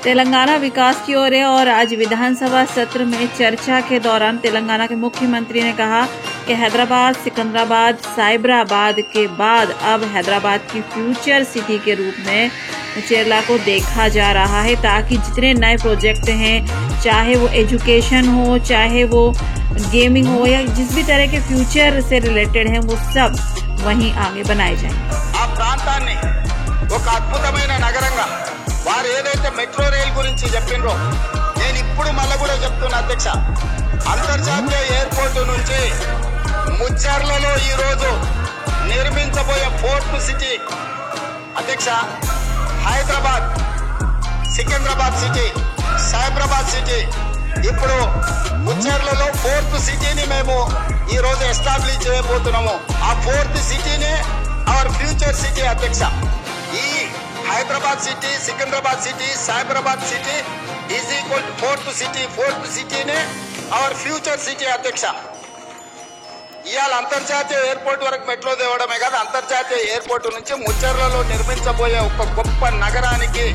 तेलंगाना विकास की ओर है और आज विधानसभा सत्र में चर्चा के दौरान तेलंगाना के मुख्यमंत्री ने कहा कि हैदराबाद, सिकंदराबाद, साइबराबाद के बाद अब हैदराबाद की फ्यूचर सिटी के रूप में मुचेरला को देखा जा रहा है, ताकि जितने नए प्रोजेक्ट हैं, चाहे वो एजुकेशन हो, चाहे वो गेमिंग हो या जिस भी तरह के फ्यूचर से रिलेटेड हैं, वो सब वहीं आगे बनाए जाएंगे। ఆ ప్రాంతాన్ని ఒక అద్భుతమైన నగరంగా వారు ఏదైతే మెట్రో రైల్ గురించి చెప్పినరో నేను ఇప్పుడు మళ్ళీ కూడా చెప్తున్నా అధ్యక్ష, అంతర్జాతీయ ఎయిర్పోర్టు నుంచి ముచ్చర్లలో ఈ రోజు నిర్మించబోయే పోర్ట్ సిటీ అధ్యక్ష, హైదరాబాద్, సికింద్రాబాద్ సిటీ, సైబరాబాద్ సిటీ, ఇప్పుడు ముచ్చర్లలో ఫోర్త్ సిటీని మేము ఈ రోజు ఎస్టాబ్లిష్ చేయబోతున్నాము। ఆ ఫోర్త్ సిటీనే అవర్ ఫ్యూచర్ సిటీ అధ్యక్ష। ఈ Hyderabad city, Secunderabad city, Cyberabad city is equal to fourth సిటీనే అవర్ ఫ్యూచర్ సిటీ అధ్యక్ష। ఇవాళ అంతర్జాతీయ ఎయిర్పోర్ట్ వరకు మెట్రో తేవడమే కాదు, అంతర్జాతీయ ఎయిర్పోర్ట్ నుంచి ముచ్చర్లలో నిర్మించబోయే ఒక గొప్ప నగరానికి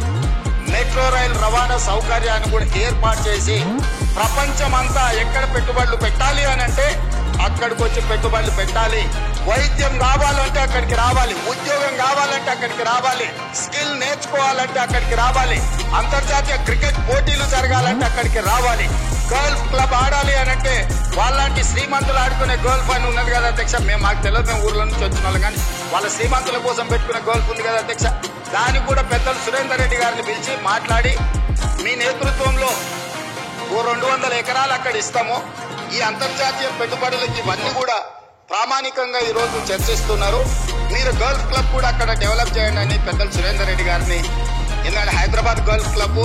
మెట్రో రైల్ రవాణా సౌకర్యాన్ని కూడా ఏర్పాటు చేసి ప్రపంచమంతా ఎక్కడ పెట్టుబడులు పెట్టాలి అని అంటే అక్కడికి వచ్చి పెట్టుబడులు పెట్టాలి। వైద్యం కావాలంటే అక్కడికి రావాలి, ఉద్యోగం కావాలంటే అక్కడికి రావాలి, స్కిల్ నేర్చుకోవాలంటే అక్కడికి రావాలి, అంతర్జాతీయ క్రికెట్ పోటీలు జరగాలంటే అక్కడికి రావాలి, గోల్ఫ్ క్లబ్ ఆడాలి అని అంటే వాళ్ళంటి శ్రీమంతులు ఆడుకునే గోల్ఫ్ అని ఉన్నది కదా అధ్యక్ష। మాకు తెలియదు, మేము ఊర్ల నుంచి వచ్చిన వాళ్ళు, కానీ వాళ్ళ శ్రీమంతుల కోసం పెట్టుకునే గోల్ఫ్ ఉంది కదా అధ్యక్ష। దానికి కూడా పెద్దలు సురేందర్ రెడ్డి గారిని పిలిచి మాట్లాడి మీ నేతృత్వంలో 200 ఎకరాలు అక్కడ ఇస్తాము, ఈ అంతర్జాతీయ పెట్టుబడులకి ఇవన్నీ కూడా ప్రామాణికంగా ఈ రోజు చర్చిస్తున్నారు, మీరు గోల్ఫ్ క్లబ్ కూడా అక్కడ డెవలప్ చేయండి అని పెద్దలు సురేందర్ రెడ్డి గారిని, ఎందుకంటే హైదరాబాద్ గోల్ఫ్ క్లబ్